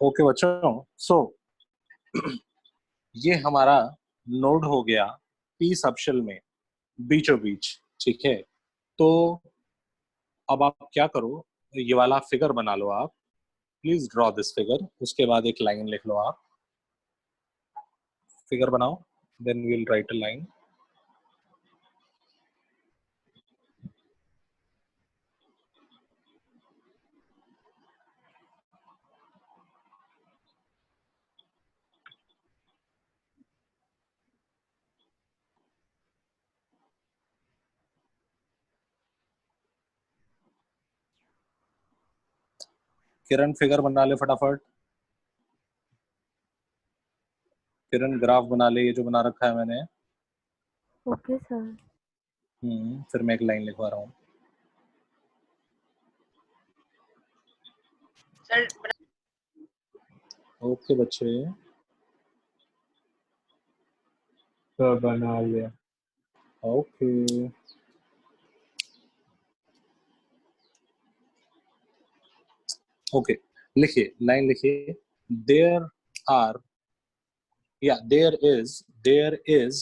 Okay बच्चों, सो ये हमारा नोड हो गया पी सबशेल में बीचों बीच। ठीक है, तो अब आप क्या करो, ये वाला फिगर बना लो आप। Please draw this figure. उसके बाद एक लाइन लिख लो आप। फिगर बनाओ, then we'll write a line. Kiran figure बना ले फटाफट। किरण ग्राफ बना ले, ये जो बना रखा है मैंने। Okay sir. फिर मैं एक लाइन लिखवा रहा हूँ। सर ओके बच्चे, तो बना लिया। ओके। ओके, लिखिए, लाइन लिखिए। There are, yeah, there is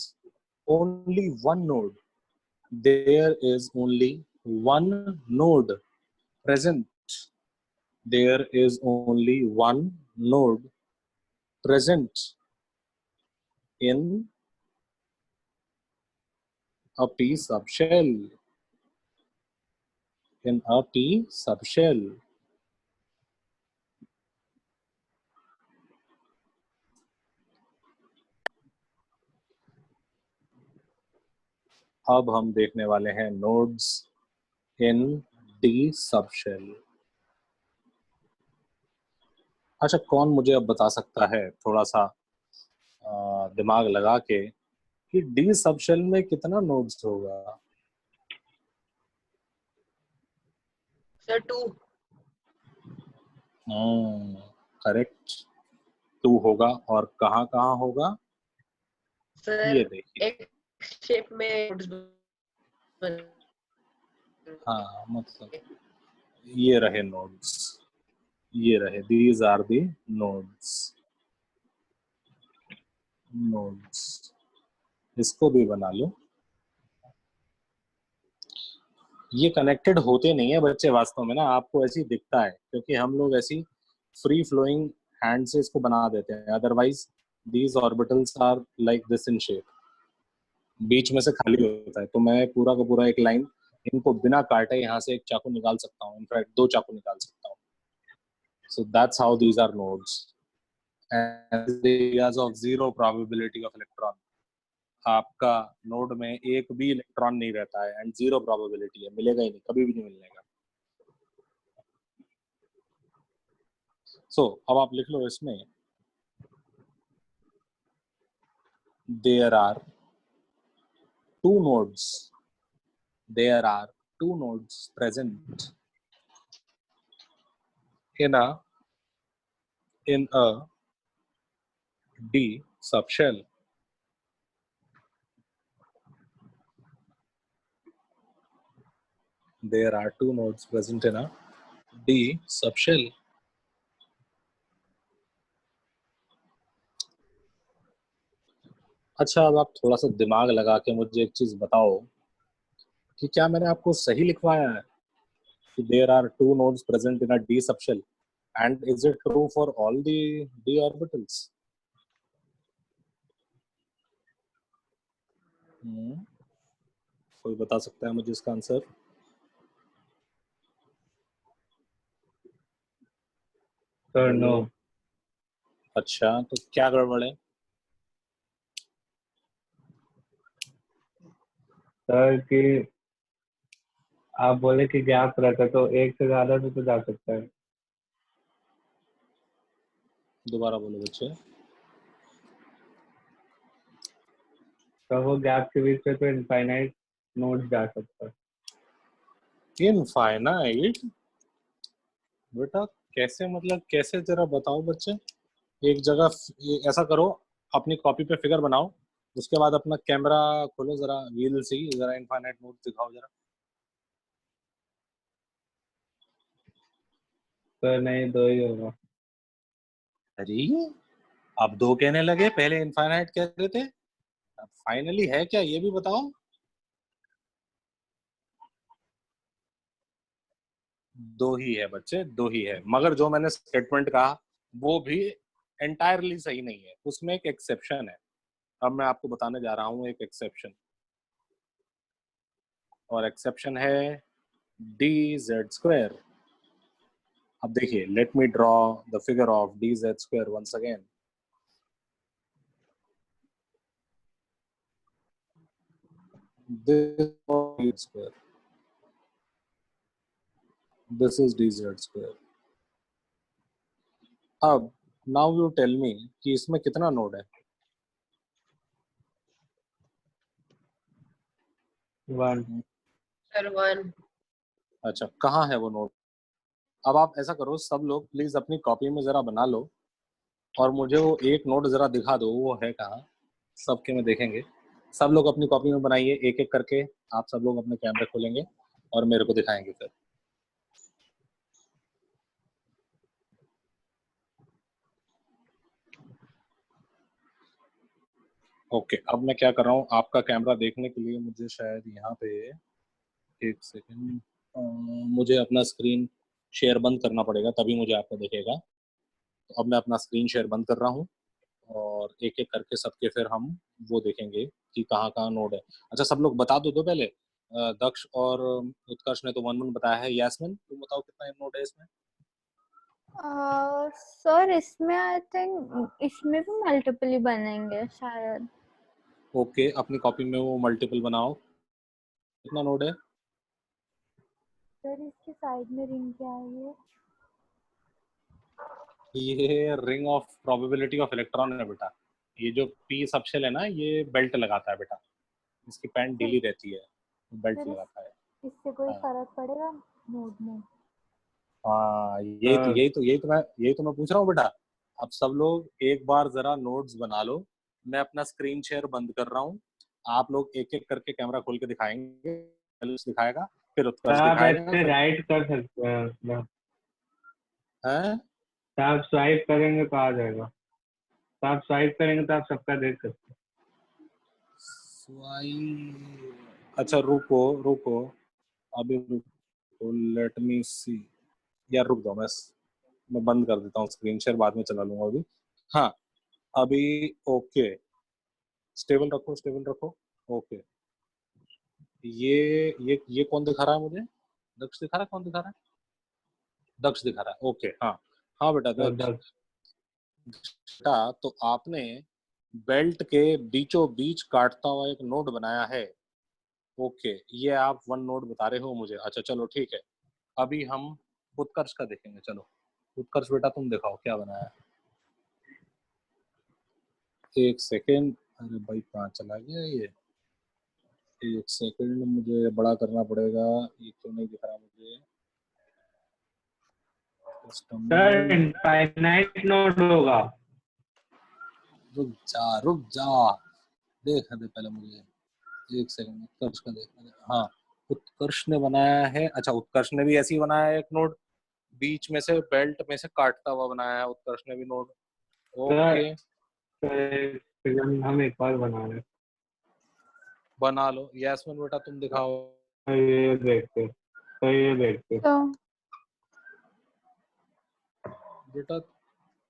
only one node. There is only one node present. There is only one node present in a p subshell. In a p subshell. अब हम देखने वाले हैं nodes इन D subshell. अच्छा, कौन मुझे अब बता सकता है थोड़ा सा दिमाग लगा के कि डी सबशेल में कितना नोड्स होगा? सर 2। करेक्ट, 2 होगा। और कहाँ कहाँ होगा? सर ये देखिए। एक शेप में हाँ, मतलब ये रहे नोड्स, ये रहे, these are the nodes. Nodes, इसको भी बना लो। ये कनेक्टेड होते नहीं है बच्चे वास्तव में ना, आपको ऐसी दिखता है क्योंकि हम लोग ऐसी फ्री फ्लोइंग हैंड से इसको बना देते हैं। Otherwise these orbitals are like this in shape, बीच में से खाली होता है। तो मैं पूरा का पूरा एक लाइन इनको बिना काटे यहाँ से एक चाकू निकाल सकता हूँ, इनफैक्ट 2 चाकू निकाल सकता हूँ। So that's how these are nodes and areas of zero probability of electron. आपका नोड में एक भी इलेक्ट्रॉन नहीं रहता है एंड जीरो प्रोबेबिलिटी है, मिलेगा ही नहीं, कभी भी नहीं मिलेगा। सो अब आप लिख लो इसमें, there are two nodes, there are two nodes present in a D subshell. There are two nodes present in a D subshell. अच्छा, अब आप थोड़ा सा दिमाग लगा के मुझे एक चीज बताओ कि क्या मैंने आपको सही लिखवाया है कि there are two nodes present in a D subshell, and is it true for all the D orbitals? कोई बता सकता है मुझे इसका आंसर? Sir no. अच्छा, तो क्या गड़बड़ है? सर कि आप बोले कि गैप रहता तो एक से ज्यादा भी तो जा सकता है। दोबारा बोलो बच्चे। तो वो गैप के बीच में तो इनफाइनाइट नोड जा सकता है। इनफाइनाइट? बेटा कैसे, मतलब कैसे, जरा बताओ बच्चे। एक जगह ऐसा करो, अपनी कॉपी पे फिगर बनाओ, उसके बाद अपना कैमरा खोलो जरा, वील सी जरा इनफाइनाइट नोड दिखाओ जरा। सर नहीं, दो ही होगा। अरे अब दो कहने लगे, पहले इनफाइनाइट कह रहे थे, अब फाइनली है क्या ये भी बताओ। दो ही है बच्चे, दो ही है, मगर जो मैंने स्टेटमेंट कहा वो भी एंटायरली सही नहीं है, उसमें एक एक्सेप्शन है। अब मैं आपको बताने जा रहा हूँ एक एक्सेप्शन, और एक्सेप्शन है डी जेड स्क्वायर। अब देखिए, let me draw the figure of D Z square once again. This is square. This is dz square. अब now you tell me कि इसमें कितना नोड है? 1. सर 1. अच्छा, कहाँ है वो नोड? अब आप ऐसा करो, सब लोग प्लीज अपनी कॉपी में जरा बना लो और मुझे वो एक नोड जरा दिखा दो, वो है कहाँ, सबके में देखेंगे। सब लोग अपनी कॉपी में बनाइए एक एक करके, आप सब लोग अपने कैमरे खोलेंगे और मेरे को दिखाएंगे फिर। ओके, अब मैं क्या कर रहा हूँ, आपका कैमरा देखने के लिए मुझे शायद यहाँ पे एक सेकेंड, मुझे अपना स्क्रीन शेयर बंद करना पड़ेगा, तभी मुझे आपको दिखेगा। तो अब मैं अपना स्क्रीन शेयर बंद कर रहा हूँ और एक एक करके सबके फिर हम वो देखेंगे कि कहाँ कहाँ नोड है। अच्छा, सब लोग बता दो पहले। दक्ष और उत्कर्ष ने तो 1 1 बताया है। यास्मिन तुम बताओ कितना नोड है इसमें? सर इसमें आई थिंक इसमें भी मल्टीपल ही बनेंगे शायद। ओके, अपनी कॉपी में वो मल्टीपल बनाओ। कितना नोड है? सर इसके साइड में रिंग क्या है ये ring of probability of electron है बेटा। ये जो पी सबशेल है ना, ये बेल्ट लगाता है बेटा, इसकी पैंट ढीली रहती है, बेल्ट सर लगाता है। इससे कोई हाँ फर्क पड़ेगा नोट में? हाँ, यही तो मैं पूछ रहा हूँ बेटा। अब सब लोग एक बार जरा नोट्स बना लो, मैं अपना स्क्रीन शेयर बंद कर रहा हूँ, आप लोग एक एक करके कैमरा खोल के दिखाएंगे। कलश दिखाएगा, फिर उत्कर्ष आप दिखाएगा, ऐसे फिर राइट कर सकते हैं, मतलब हैं? आप स्वाइप करेंगे तो आ जाएगा। तो आप स्वाइप करेंगे तो आप सबका देख सकते हैं। अच्छा रुको रुको, अभी रुको, लेट मी सी। यार रुक जाओ, मैं बंद कर देता हूँ स्क्रीन शेयर, बाद में चला लूंगा अभी। हाँ, अभी ओके, स्टेबल रखो, स्टेबल रखो। ओके, ये कौन दिखा रहा है मुझे? दक्ष दिखा रहा है? कौन दिखा रहा है? दक्ष दिखा रहा है। ओके, हाँ हाँ बेटा तो दक्ष। बेटा, तो आपने बेल्ट के बीचों बीच काटता हुआ एक नोड बनाया है। ओके, ये आप 1 नोड बता रहे हो मुझे। अच्छा चलो ठीक है, अभी हम उत्कर्ष का देखेंगे। चलो उत्कर्ष बेटा, तुम दिखाओ क्या बनाया है। एक सेकेंड, अरे भाई कहाँ चला गया ये? एक सेकंड, मुझे बड़ा करना पड़ेगा, ये क्यों नहीं दिख रहा मुझे? सर कस्टमाइज, इनफाइनाइट नोड होगा। रुक जा, देखने दे पहले मुझे। एक सेकंड, उत्कर्ष का देखने दे। हाँ, उत्कर्ष ने बनाया है। अच्छा, उत्कर्ष ने भी ऐसे ही बनाया है एक नोड, बीच में से बेल्ट में से काटता हुआ बनाया है उत्कर्ष ने भी नोड। सर ओके, हम एक और बना रहे हैं। बना लो। यास्मिन बेटा तुम दिखाओ। ये देखते, तो ये देखते। तो बेटा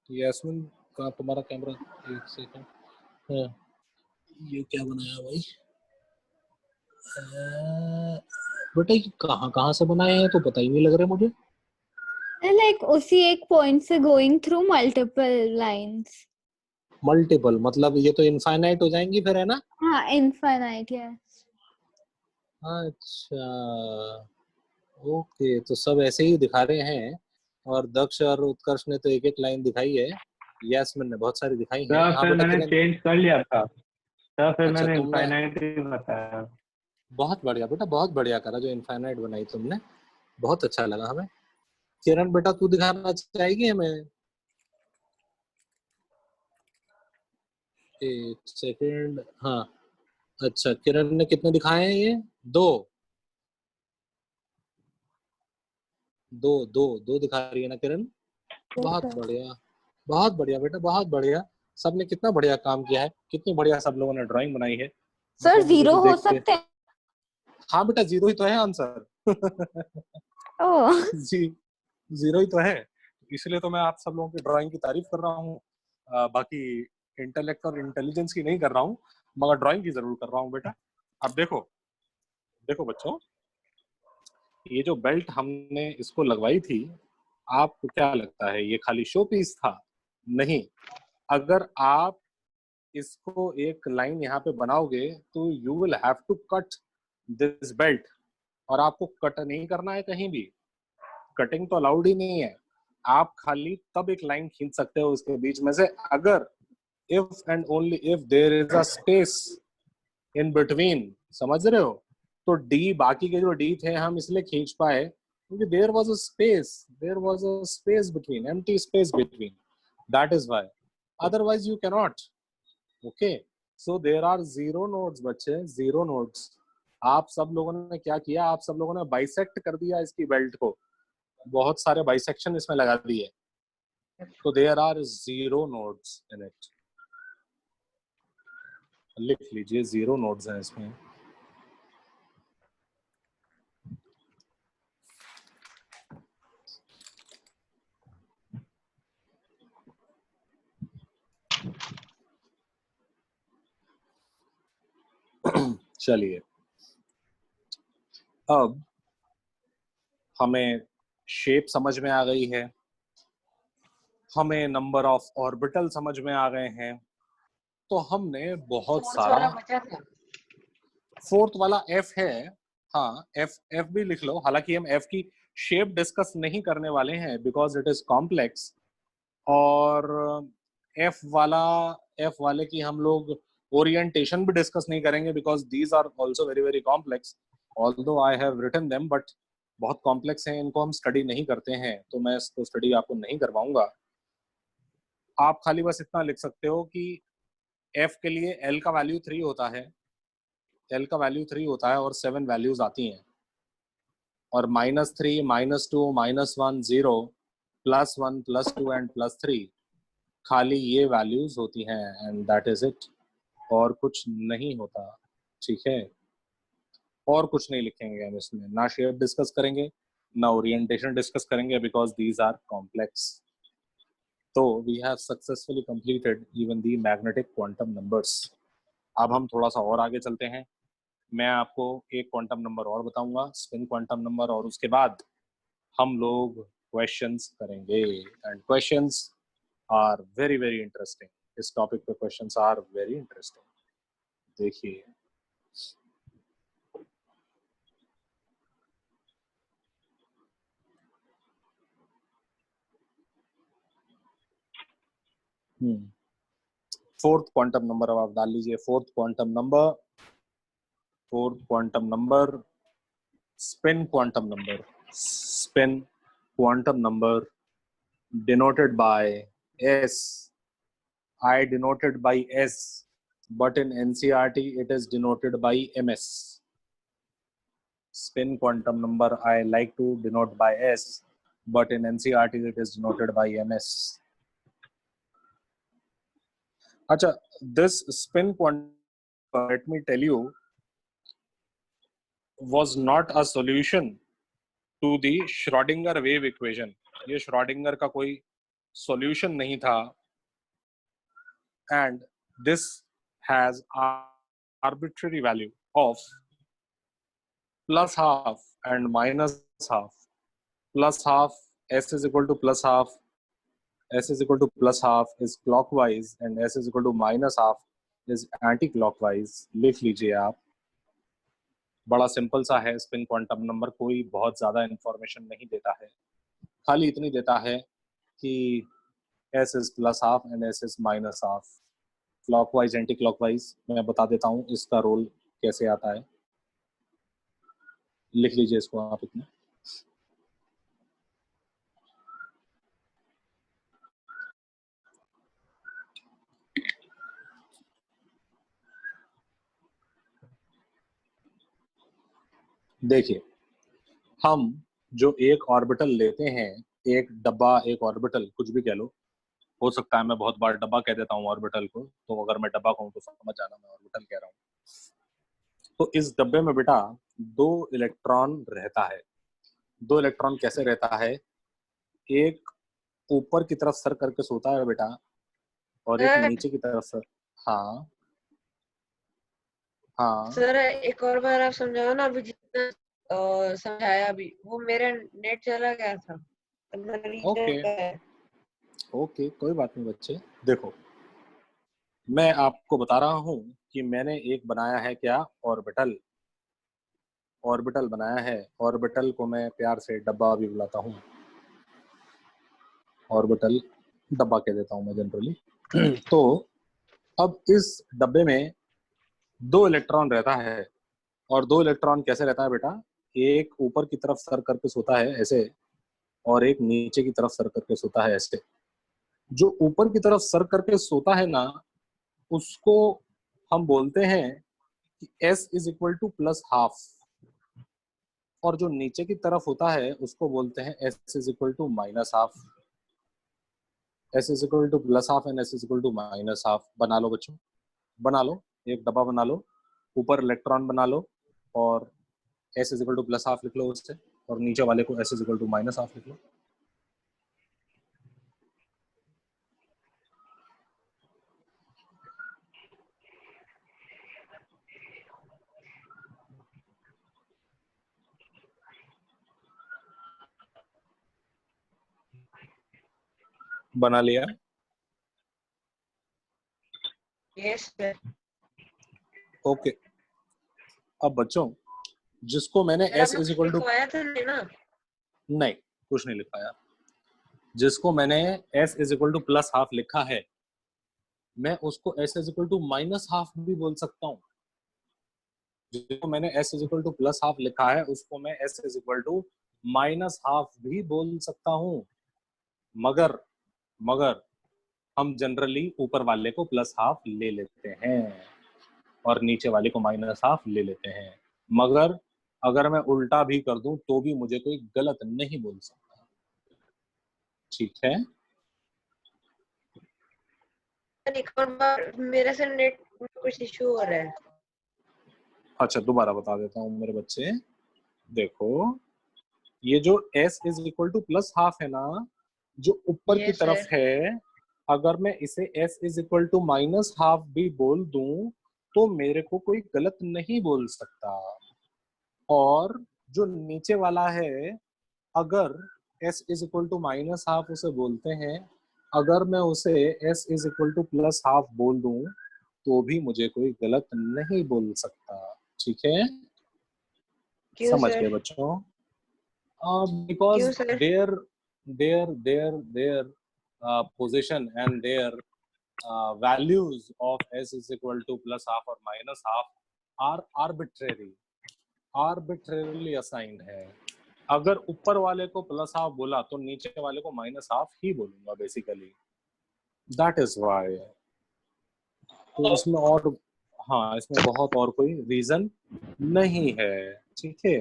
यास्मिन का तुम्हारा कैमरा, एक सेकंड। हाँ, ये क्या बनाया भाई? बेटा ये कहाँ कहाँ से बनाए हैं तो पता ही नहीं लग रहा मुझे। लाइक उसी एक पॉइंट से going through multiple lines. Multiple मतलब ये तो इनफाइनाइट हो जाएंगी फिर, है ना? हाँ इनफाइनाइट यस। अच्छा, ओके, तो सब ऐसे ही दिखा रहे हैं, और दक्ष और उत्कर्ष ने तो एक एक लाइन दिखाई है, यास्मिन ने बहुत सारी दिखाई हैं। सर हाँ फिर बेटा मैंने किरण। चेंज कर लिया था। सर फिर अच्छा मैंने तुमने, इनफाइनाइट ही बताया। बहुत बढ़िया बेटा, बहुत बढ़िया करा जो इनफाइनाइट बनाई तुमने, बहुत अच्छा लगा हमें। किरण बेटा तू दिखाना चाहेगी हमें? एक सेकंड, हाँ। अच्छा, किरण ने कितने दिखाए हैं ये? दो, दो दो दो दिखा रही है ना किरण? यस बहुत सर। बढ़िया। बहुत बढ़िया बेटा, बहुत बढ़िया। सबने कितना बढ़िया काम किया है, कितनी बढ़िया सब लोगों ने ड्राइंग बनाई है। सर मतलब मुझे जीरो तो हो देख के, सकते हैं? हाँ बेटा जीरो ही तो है आंसर। ओह जी, जीरो ही तो है, इसलिए तो मैं आप सब लोगों की ड्राइंग की तारीफ कर रहा हूँ। बाकी इंटेलेक्ट और इंटेलिजेंस की नहीं कर रहा हूँ, मगर ड्राइंग की जरूर कर रहा हूँ बेटा। अब देखो, देखो बच्चों, ये जो बेल्ट हमने इसको लगवाई थी, आपको क्या लगता है ये खाली शो पीस था? नहीं, अगर आप इसको एक लाइन यहाँ पे बनाओगे तो you will have to cut this belt, और आपको कट नहीं करना है कहीं भी, कटिंग तो अलाउड ही नहीं है। आप खाली तब एक लाइन खींच सकते हो उसके बीच में से, अगर if and only if there is a space in between, समझ रहे हो? तो डी, बाकी के जो डी थे हम इसलिए खींच पाए क्योंकि there was a space, there was a space between, empty space between, that is why, otherwise you can not. Okay, so there are zero nodes बच्चे, जीरो नोड्स। आप सब लोगों ने क्या किया, आप सब लोगों ने बाइसेक्ट कर दिया इसकी बेल्ट को, बहुत सारे बाइसेक्शन इसमें लगा दिए, तो there are zero nodes in it. लिख लीजिए, जीरो नोड्स हैं इसमें। चलिए, अब हमें शेप समझ में आ गई है, हमें नंबर ऑफ ऑर्बिटल समझ में आ गए हैं, तो हमने बहुत फोर्थ सारा, वाला बचा था। फोर्थ वाला एफ है, हाँ एफ, एफ भी लिख लो। हालांकि हम एफ की शेप डिस्कस नहीं करने वाले हैं बिकॉज इट इज कॉम्प्लेक्स, और एफ वाला, एफ वाले की हम लोग ओरिएंटेशन भी डिस्कस नहीं करेंगे because these are also very very complex, although I have written them, but बहुत कॉम्प्लेक्स हैं, इनको हम स्टडी नहीं करते हैं, तो मैं इसको स्टडी आपको नहीं करवाऊंगा। आप खाली बस इतना लिख सकते हो कि एफ के लिए एल का वैल्यू 3 होता है, एल का वैल्यू 3 होता है और 7 वैल्यूज आती हैं, और -3, -2, -1, 0, +1, +2 एंड +3, खाली ये वैल्यूज होती हैं, एंड दैट इज इट, और कुछ नहीं होता। ठीक है, और कुछ नहीं लिखेंगे हम इसमें, ना शेप डिस्कस करेंगे, ना ओरिएंटेशन डिस्कस करेंगे, बिकॉज दीज आर कॉम्प्लेक्स। तो we have successfully completed even the magnetic quantum numbers. अब हम थोड़ा सा और आगे चलते हैं, मैं आपको एक क्वांटम नंबर और बताऊंगा, स्पिन क्वांटम नंबर, और उसके बाद हम लोग क्वेश्चंस करेंगे, and questions are very very interesting. इस टॉपिक पे क्वेश्चंस आर वेरी इंटरेस्टिंग। देखिए, फोर्थ क्वांटम नंबर अब आप डाल लीजिए, fourth quantum number, fourth quantum number, spin quantum number, spin quantum number denoted by S. I denoted by S, but in NCERT it is denoted by MS. Spin quantum number I like to denote by S, but in NCERT it is denoted by MS. Acha, this spin quantum, let me tell you, was not a solution to the Schrodinger wave equation. ये Schrodinger का कोई solution नहीं था, and this has arbitrary value of plus half and minus half. Plus half, s is equal to plus half, s is equal to plus half is clockwise, and s is equal to minus half is anti-clockwise. लिख लीजिए आप, बड़ा simple सा है spin quantum number, कोई बहुत ज्यादा information नहीं देता है, खाली इतनी देता है कि s is plus half and s is minus half, clockwise anti clockwise. मैं बता देता हूँ इसका रोल कैसे आता है, लिख लीजिए इसको आप इतना। देखिए, हम जो एक ऑर्बिटल लेते हैं, एक डब्बा, एक ऑर्बिटल, कुछ भी कह लो, हो सकता है मैं बहुत बार डब्बा कह देता हूँ ऑर्बिटल को, तो अगर मैं डब्बा कहूँ तो समझ जाना मैं ऑर्बिटल कह रहा हूँ। तो इस डब्बे में बेटा 2 इलेक्ट्रॉन रहता है। 2 इलेक्ट्रॉन कैसे रहता है? एक ऊपर की तरफ सर करके सोता है बेटा, और एक सर नीचे की तरफ सर। हाँ हाँ सर एक और बार आप समझाओ ना, अभी जितना समझाया अभी वो मेरा नेट चला गया था, ओके रीजन है। ओके, कोई बात नहीं बच्चे। देखो मैं आपको बता रहा हूँ कि मैंने एक बनाया है क्या, ऑर्बिटल। ऑर्बिटल बनाया है। ऑर्बिटल को मैं प्यार से डब्बा भी बुलाता हूँ। ऑर्बिटल डब्बा कह देता हूँ मैं जनरली। तो अब इस डब्बे में 2 इलेक्ट्रॉन रहता है, और 2 इलेक्ट्रॉन कैसे रहता है बेटा? एक ऊपर की तरफ सर करके सोता है ऐसे, और एक नीचे की तरफ सर करके सोता है ऐसे। जो ऊपर की तरफ सर करके सोता है ना, उसको हम बोलते हैं कि S is equal to plus half, और जो नीचे की तरफ होता है उसको बोलते हैं S is equal to minus half. S is equal to plus half and S is equal to minus half. बना लो बच्चों, बना लो, एक डब्बा बना लो, ऊपर इलेक्ट्रॉन बना लो, और S is equal to plus half लिख लो उससे, और नीचे वाले को S is equal to minus half लिख लो। बना लिया? Yes sir. ओके। अब बच्चों, जिसको मैंने सर S आपने इज कुछ इक्वल टू, लिखवाया था नहीं ना? नहीं कुछ नहीं लिखाया, जिसको मैंने S is equal to plus half लिखा है, मैं उसको S is equal to minus half भी बोल सकता हूँ। जिसको मैंने S is equal to plus half लिखा है, उसको मैं S is equal to minus half भी बोल सकता हूँ। मगर मगर हम जनरली ऊपर वाले को प्लस हाफ ले लेते हैं, और नीचे वाले को माइनस हाफ ले लेते हैं। मगर अगर मैं उल्टा भी कर दूं तो भी मुझे कोई गलत नहीं बोल सकता। ठीक है? एक और बार, मेरे से नेट में कुछ इशू हो रहा है। अच्छा दोबारा बता देता हूँ मेरे बच्चे। देखो, ये जो S is equal to plus half है ना, जो ऊपर की यस तरफ सर। है, अगर मैं इसे S is equal to minus half भी बोल दूं तो मेरे को कोई गलत नहीं बोल सकता। और जो नीचे वाला है, अगर S is equal to minus half उसे बोलते हैं, अगर मैं उसे S is equal to plus half बोल दूं तो भी मुझे कोई गलत नहीं बोल सकता। ठीक है? क्यों समझ गए सर? बच्चों? क्यों Because sir? their position and their values of S is equal to plus half or minus half are arbitrarily assigned है। अगर ऊपर वाले को प्लस हाफ बोला तो नीचे वाले को माइनस हाफ ही बोलूंगा बेसिकली। That is why. तो इसमें और, हाँ इसमें बहुत और कोई रीजन नहीं है। ठीक है?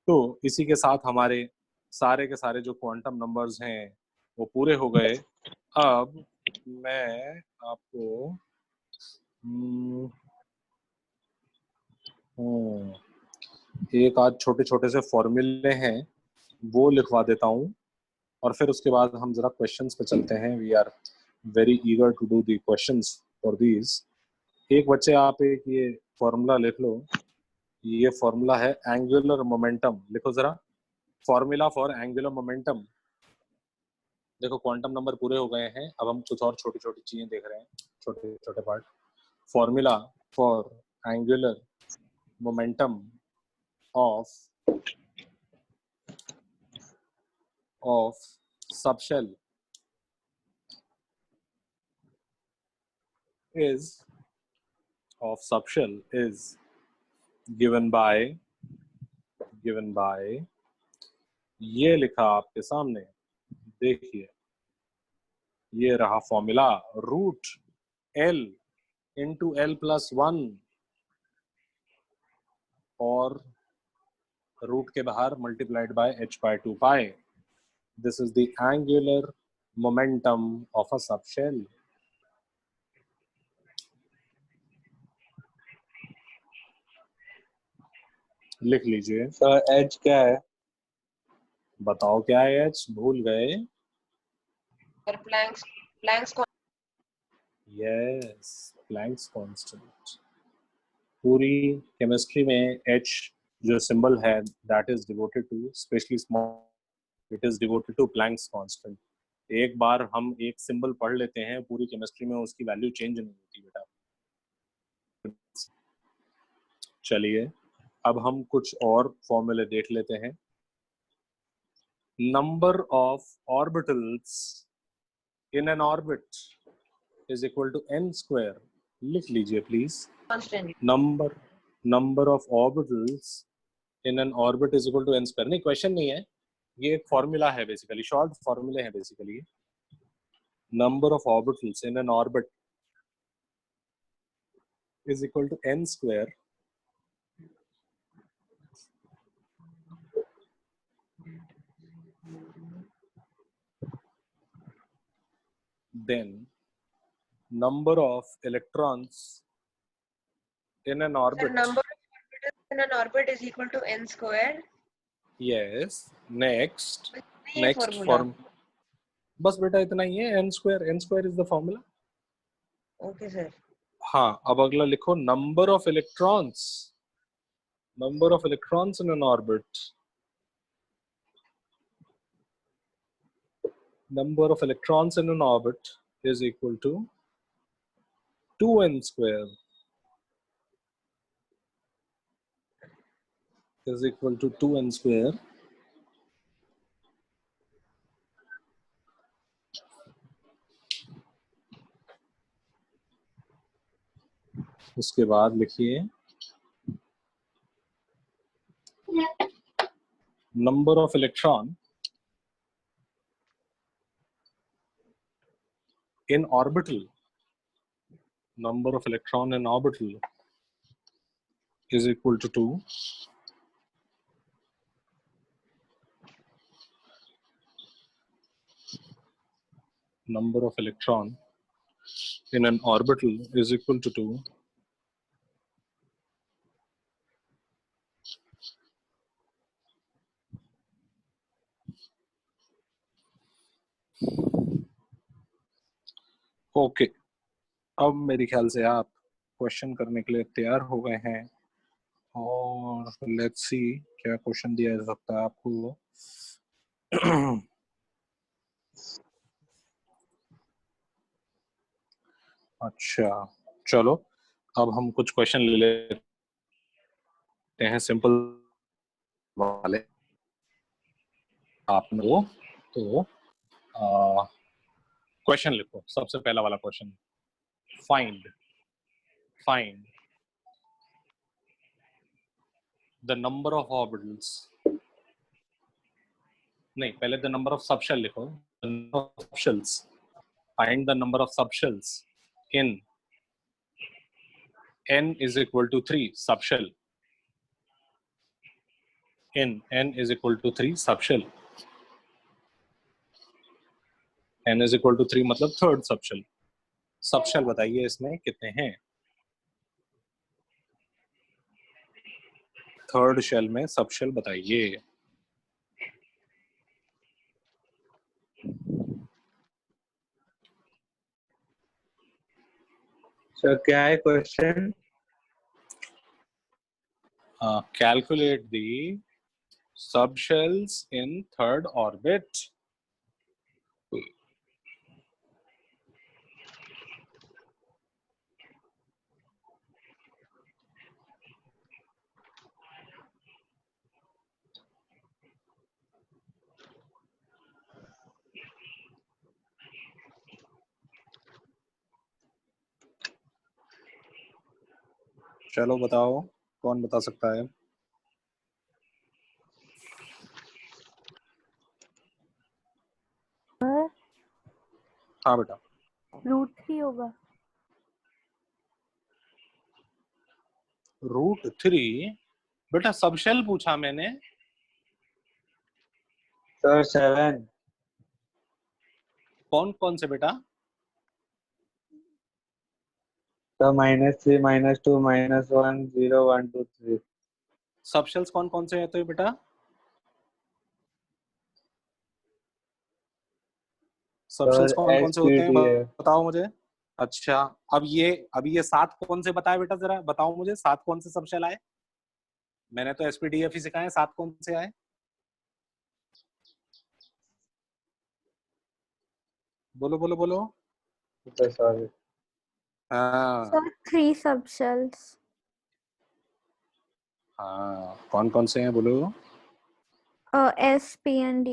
तो इसी के साथ हमारे सारे के सारे जो क्वांटम नंबर्स हैं वो पूरे हो गए। अब मैं आपको एक आध छोटे छोटे से फॉर्मूले हैं वो लिखवा देता हूँ, और फिर उसके बाद हम जरा क्वेश्चंस पे चलते हैं। We are very eager to do the questions for these. एक बच्चे आप एक ये फॉर्मूला लिख लो। ये फॉर्मूला है एंगुलर मोमेंटम। लिखो जरा, फॉर्मूला फॉर एंगुलर मोमेंटम। देखो क्वांटम नंबर पूरे हो गए हैं, अब हम कुछ और छोटी छोटी चीजें देख रहे हैं, छोटे छोटे part. Formula for angular momentum of subshell is given by ये लिखा आपके सामने, देखिए ये रहा formula, root L into L plus 1, और रूट के बाहर मल्टीप्लाइड बाय h by 2 पाई। This is the angular momentum of a subshell. लिख लीजिए। सर एज क्या है? बताओ क्या है एच, भूल गए? और प्लैंक्स यस, प्लैंक्स कांस्टेंट। पूरी केमिस्ट्री में एच जो सिंबल है that is devoted to, specially small, it is devoted to Planck's constant. एक बार हम एक सिंबल पढ़ लेते हैं पूरी केमिस्ट्री में उसकी वैल्यू चेंज नहीं होती बेटा। चलिए अब हम कुछ और फॉर्मूले देख लेते हैं। Number of orbitals in n orbit is equal to n square. लिख लीजिए please. Constant. Number of orbitals in n orbit is equal to n square. नहीं, क्वेश्चन नहीं है, ये एक फॉर्मूला है बेसिकली, शॉर्ट फॉर्मूले हैं basically. Number of orbitals in n orbit is equal to n square then number of electrons in an orbit. Sir, number of orbitals in an orbit is equal to n square. Yes, next नहीं formula. form, बस बेटा इतना ही है, n square is the formula. Okay sir. हाँ, अब अगला लिखो number of electrons in an orbit. Number of electrons in an orbit is equal to 2n square is equal to 2n square. उसके बाद लिखिए number of electron in orbital. Number of electron in orbital is equal to 2. Number of electron in an orbital is equal to 2. Okay, अब मेरे ख्याल से आप question करने के लिए तैयार हो गए हैं और लेट्स सी क्या क्वेश्चन दिया जा सकता है आपको। अच्छा चलो, अब हम कुछ क्वेश्चन ले लेते हैं सिंपल वाले। आपने वो तो क्वेश्चन लिखो। सबसे पहला वाला question, find the number of orbitals, नहीं पहले द नंबर ऑफ सबशेल लिखो। Find the number of subshells in n is equal to 3 subshell. In n is equal to 3 subshell. n is equal to 3 मतलब third subshell. Subshell बताइए इसमें कितने हैं? Third shell में subshell बताइए। Sir क्या है question? Calculate the subshells in third orbit. चलो बताओ, कौन बता सकता है? हाँ बेटा, √3 होगा। √3 बेटा सबशेल पूछा मैंने। सर 7। कौन कौन से बेटा? तो -3 -2 -1 0 1 2 3 सब शेल्स कौन कौन से हैं तो ये बेटा? सब शेल्स सर कौन कौन से होते हैं SPDF बताओ मुझे। अच्छा, अब ये 7 कौन से बताए बेटा, जरा बताओ मुझे 7 कौन से सब शेल आए? मैंने तो एसपीडीएफ ही सिखाए, 7 कौन से आए? बोलो बोलो बोलो। सॉरी हाँ So 3 subshells. हाँ, कौन कौन से हैं बोलो। S, P and D.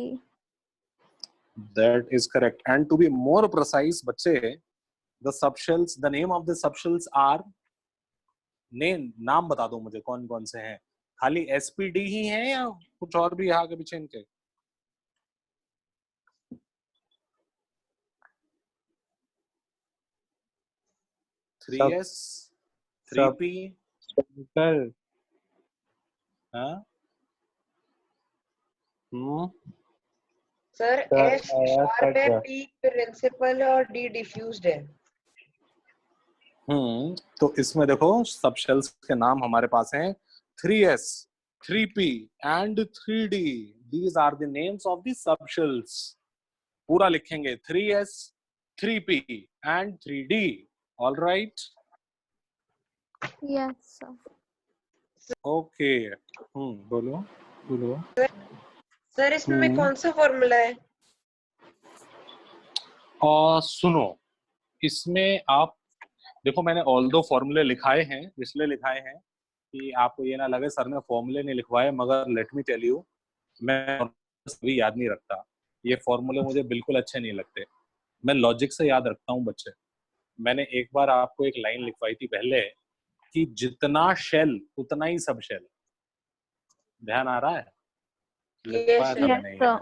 That is correct. And to be more precise, बच्चे, the subshells, the name of the subshells are, नाम बता दो मुझे कौन कौन से हैं। खाली एसपीडी ही हैं या कुछ और भी है आगे पीछे इनके? थ्री सब एस, थ्री पी, अंकल हाँ, सर सर एस आवाज शार्प कट है, रहा पी प्रिंसिपल और डी डिफ्यूज्ड है। तो इसमें देखो सब शेल्स के नाम हमारे पास हैं 3s, 3p and 3d. These are the names of the subshells. पूरा लिखेंगे 3s, 3p and 3d. All right? Yes, sir. Okay. बोलो बोलो। सर इसमें कौन सा फॉर्मूला है? सुनो, इसमें आप देखो, मैंने ऑल दो फॉर्मूले लिखाए हैं, इसलिए लिखाए हैं कि आपको ये ना लगे सर ने फॉर्मूले नहीं लिखवाए, मगर लेट मी टेल यू, मैं भी याद नहीं रखता। ये फॉर्मूले मुझे बिल्कुल अच्छे नहीं लगते, मैं लॉजिक से याद रखता हूँ बच्चे। मैंने एक बार आपको एक लाइन लिखवाई थी पहले कि जितना शेल उतना ही सब शेल। ध्यान आ रहा है? लिखवाया था Yes, मैंने ये। sir.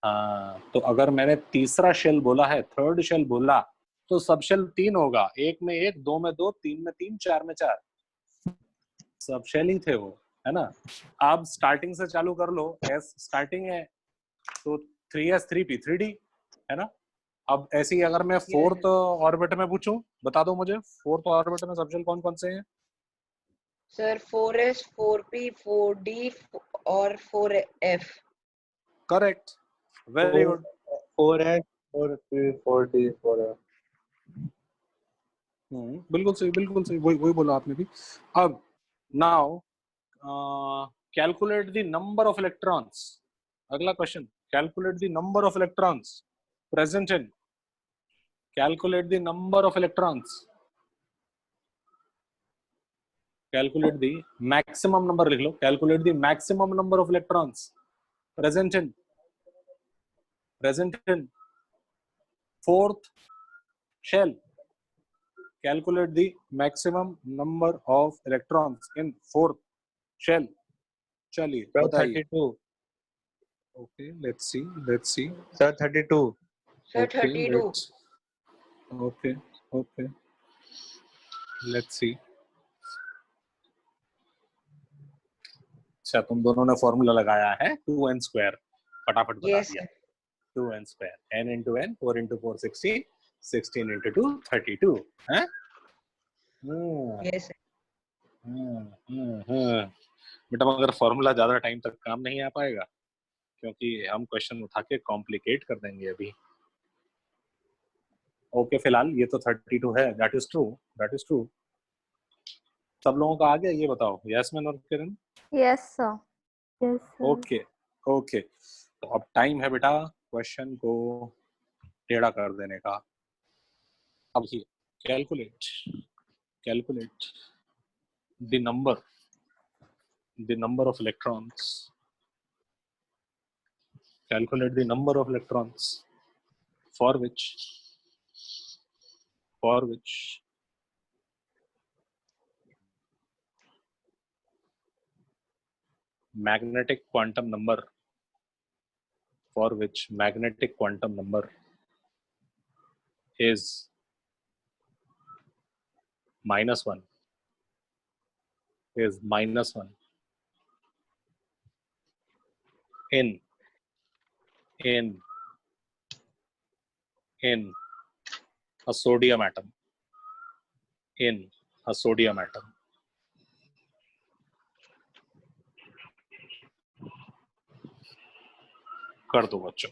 हाँ, तो अगर मैंने तीसरा शेल बोला है, थर्ड शेल बोला, तो सब शेल 3 होगा। 1 में 1, 2 में 2, 3 में 3, 4 में 4। सब शेल ही थे वो, है ना? अब स्टार्टिंग से चालू कर लो। एस स्टार्टिंग है तो 3s, 3p, 3d, है ना? अब ऐसे ही अगर मैं फोर्थ ऑर्बिट में पूछूं, बता दो मुझे फोर्थ ऑर्बिट में सब शेल कौन कौन से हैं? सर 4s, 4p, 4d और 4f। Correct, very good. 4S 4P 4D 4F बिल्कुल सही, बिल्कुल सही, वही वही बोला आपने भी। अब now calculate the number of electrons. अगला question, calculate the number of electrons present in, calculate the number of electrons, calculate the maximum number, लिख लो, calculate the maximum number of electrons present in fourth shell. Calculate the maximum number of electrons in fourth shell. चलिए sir बताइए। 32 Okay, let's see. Sir 32 sir Okay, 32। okay. Let's see. अच्छा, तुम दोनों ने formula लगाया है 2n स्क्वायर, फटाफट बता यस दिया। 2n square, n into n, 4 into 4 16, 16 into 2 32 है। यस बेटा मगर फॉर्मूला ज्यादा टाइम तक काम नहीं आ पाएगा, क्योंकि हम क्वेश्चन उठा के कॉम्प्लिकेट कर देंगे अभी। ओके, फिलहाल ये तो 32 है। That is true. सब लोगों का आ गया, ये बताओ, यस मैन और किरण? Yes, sir. Yes, sir. Okay, तो अब टाइम है बेटा क्वेश्चन को टेढ़ा कर देने का। अब ये calculate the number of electrons, calculate the number of electrons for which magnetic quantum number is -1 in in a sodium atom. In a sodium atom. कर दो बच्चों.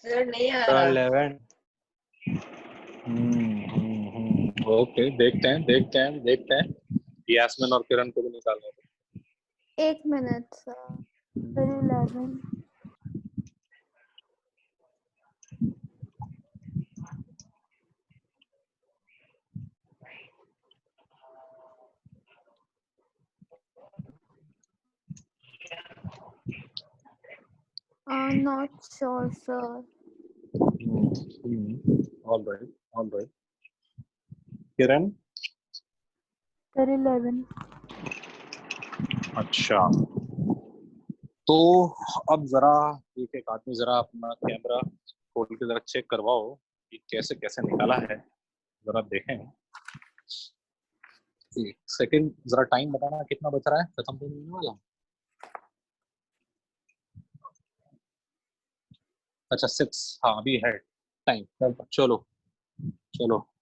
सर नहीं आ सर रहा. 11. ओके, देखते हैं. यास्मिन और किरण को भी निकालना है. 1 minute sir. 11. Not sure sir. All right. Kiran. Sir 11. अच्छा, तो अब जरा एक आदमी जरा अपना कैमरा खोल के जरा चेक करवाओ कि कैसे कैसे निकाला है, जरा देखें. एक सेकंड, जरा टाइम बताना कितना बच रहा है, खत्म तो नहीं होने वाला. अच्छा 6, हाँ अभी है टाइम. चलो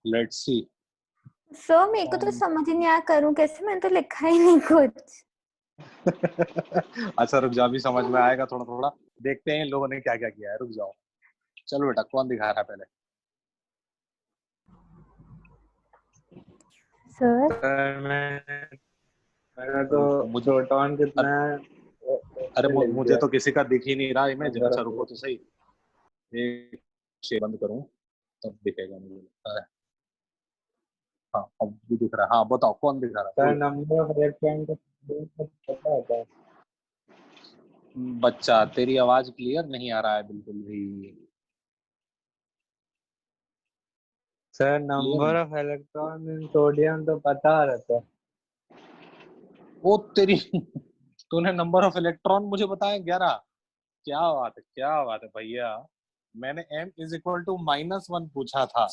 लेट्स सी. सर मेरे को तो समझ ही नहीं आया करूं कैसे, मैंने तो लिखा ही नहीं कुछ. अच्छा रुक जा, अभी समझ में आएगा थोड़ा थोड़ा. देखते हैं इन लोगों ने क्या क्या किया है. रुक जाओ. चलो बेटा, कौन दिखा रहा है पहले? सर मेरा तो प्रोटॉन कितना है? अरे मुझे तो किसी का दिख ही नहीं रहा इमेज. अच्छा रुको तो सही, एक शेयर बंद करूं तब दिखेगा मुझे लगता है. हाँ अब भी दिख रहा है. हाँ बताओ कौन दिखा रहा सर है? नंबर ऑफ इलेक्ट्रॉन का पता होता है? बच्चा तेरी आवाज क्लियर नहीं आ रहा है बिल्कुल भी. Sir number of electron in sodium तो पता रहता है. वो तेरी तूने नंबर ऑफ इलेक्ट्रॉन मुझे बताया 11. क्या बात है भैया. मैंने m इज इक्वल टू -1 पूछा था.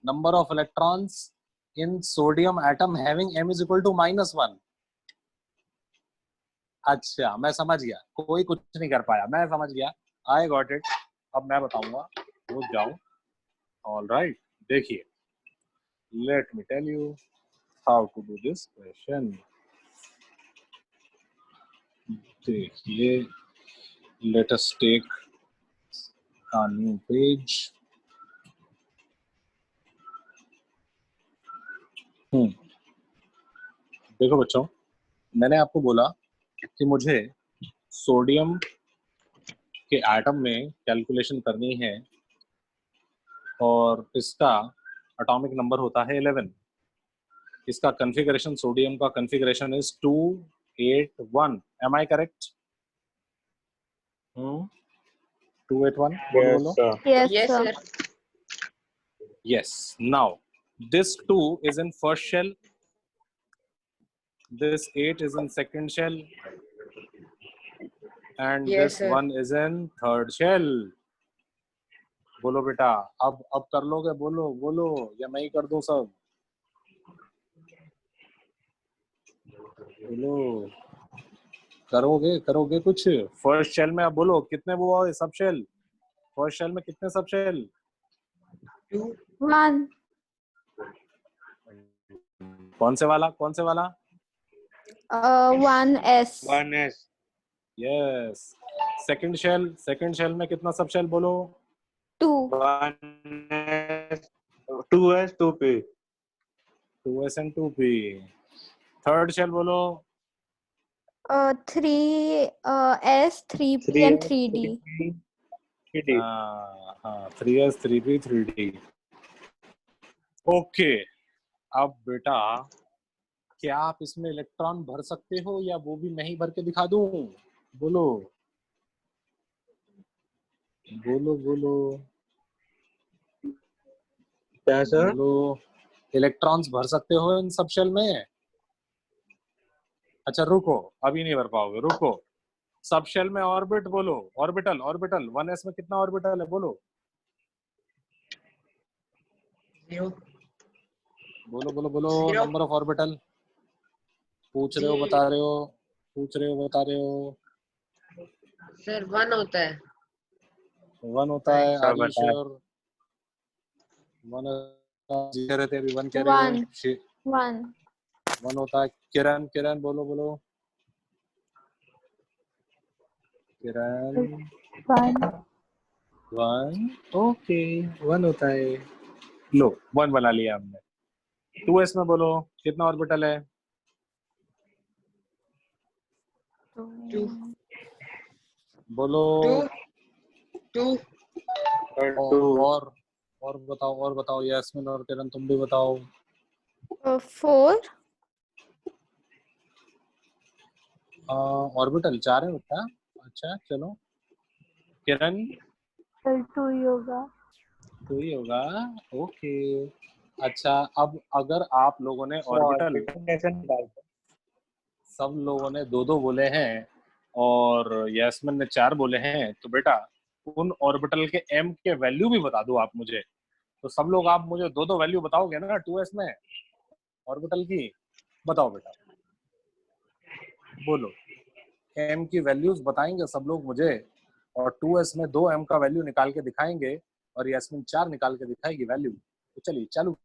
Number of electrons in sodium atom having m is equal to -1. अच्छा मैं समझ गया, कोई कुछ नहीं कर पाया, मैं समझ गया. I got it. अब मैं बताऊंगा, रुक जाओ. ऑल राइट, देखिए, let me tell you how to do this question. देखिए, let us take a new page. देखो बच्चों, मैंने आपको बोला कि मुझे सोडियम के एटम में कैलकुलेशन करनी है और इसका एटॉमिक नंबर होता है 11. इसका कॉन्फ़िगरेशन, सोडियम का configuration is 281. Am I correct? 281. बोलो. Yes sir. Yes. Now this 2 is in first shell this 8 is in second shell and Yes, this sir. 1 is in third shell. बोलो बेटा, अब कर लोगे? बोलो बोलो, या मैं ही कर दूं सब? बोलो, करोगे कुछ? फर्स्ट शेल में आप बोलो कितने वो है सब शेल? फर्स्ट शेल में कितने सब शेल? 2. 1. कौन से वाला? 1s. 1s. Yes. Second shell में कितना सब शेल? बोलो. 2. 1s. 2s 2p. 2s and 2p. Third shell बोलो. 3s 3p and 3d. 3d. हाँ 3s 3p 3d. ओके. अब बेटा, क्या आप इसमें इलेक्ट्रॉन भर सकते हो या वो भी मैं ही भर के दिखा दूं? बोलो बोलो बोलो क्या सर? बोलो. इलेक्ट्रॉन्स भर सकते हो इन सब शेल में? अच्छा रुको, अभी नहीं भर पाओगे, रुको. सब शेल में ऑर्बिट बोलो. ऑर्बिटल 1s में कितना ऑर्बिटल है? बोलो 0. बोलो Zero. Number of orbital. पूछ रहे हो बता रहे हो? सर 1 होता है. 1 होता है. सब आर यू बताए. श्योर? 1 कह रहे थे, अभी 1 कह रहे हो. 1. 1 होता है. किरण बोलो किरण. 1. ओके, 1 होता है. लो 1 बना लिया हमने. 2s में बोलो कितना ऑर्बिटल है? 2. बोलो. 2. और बताओ यास्मीन और किरण, तुम भी बताओ. 4. ऑर्बिटल 4 है बेटा. अच्छा चलो. किरण 2 होगा. 2 ही होगा. ओके. अच्छा, अब अगर आप लोगों ने ऑर्बिटल कैसे निकालते? सब लोगों ने 2 बोले हैं और यास्मिन ने 4 बोले हैं, तो बेटा उन ऑर्बिटल के m के वैल्यू भी बता दो आप मुझे. तो सब लोग आप मुझे 2 वैल्यू बताओगे ना 2s में ऑर्बिटल की? बताओ बेटा, बोलो. m की वैल्यूज बताएंगे सब लोग मुझे, और 2s में 2m का वैल्यू निकाल के दिखाएंगे और यास्मिन 4 निकाल के दिखाएगी वैल्यू. तो चलिए चालू.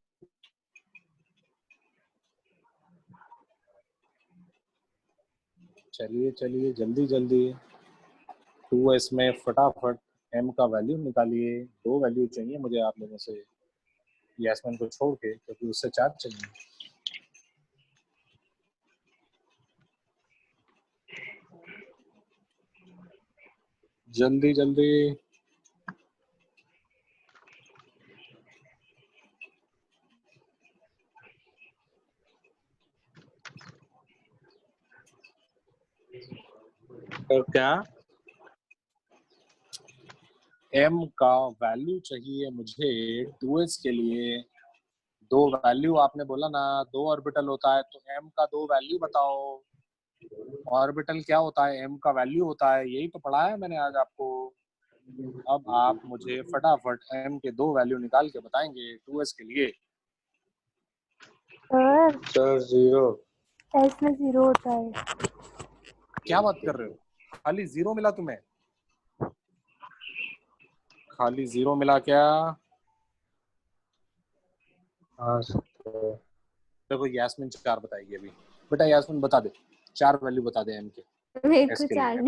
चलिए जल्दी 2s में फटाफट m का वैल्यू निकालिए. 2 वैल्यू चाहिए मुझे आप लोगों से, यास्मिन को छोड़ के, क्योंकि उससे 4 चाहिए. जल्दी. तो क्या? m का वैल्यू चाहिए मुझे 2s के लिए. 2 वैल्यू आपने बोला ना, 2 ऑर्बिटल होता है, तो m का 2 वैल्यू बताओ. ऑर्बिटल क्या होता है? m का वैल्यू होता है. यही तो पढ़ाया है मैंने आज आपको. अब आप मुझे फटाफट m के 2 वैल्यू निकाल के बताएंगे 2s के लिए. सर 0. s में 0 होता है. क्या बात कर रहे हो? खाली 0 मिला तुम्हें? खाली 0 मिला क्या? हाँ सर. देखो यास्मिन 4 बताएगी अभी. बेटा यास्मिन बता दे, 4 वैल्यू बता दे m के. मेरे s को के लिए 4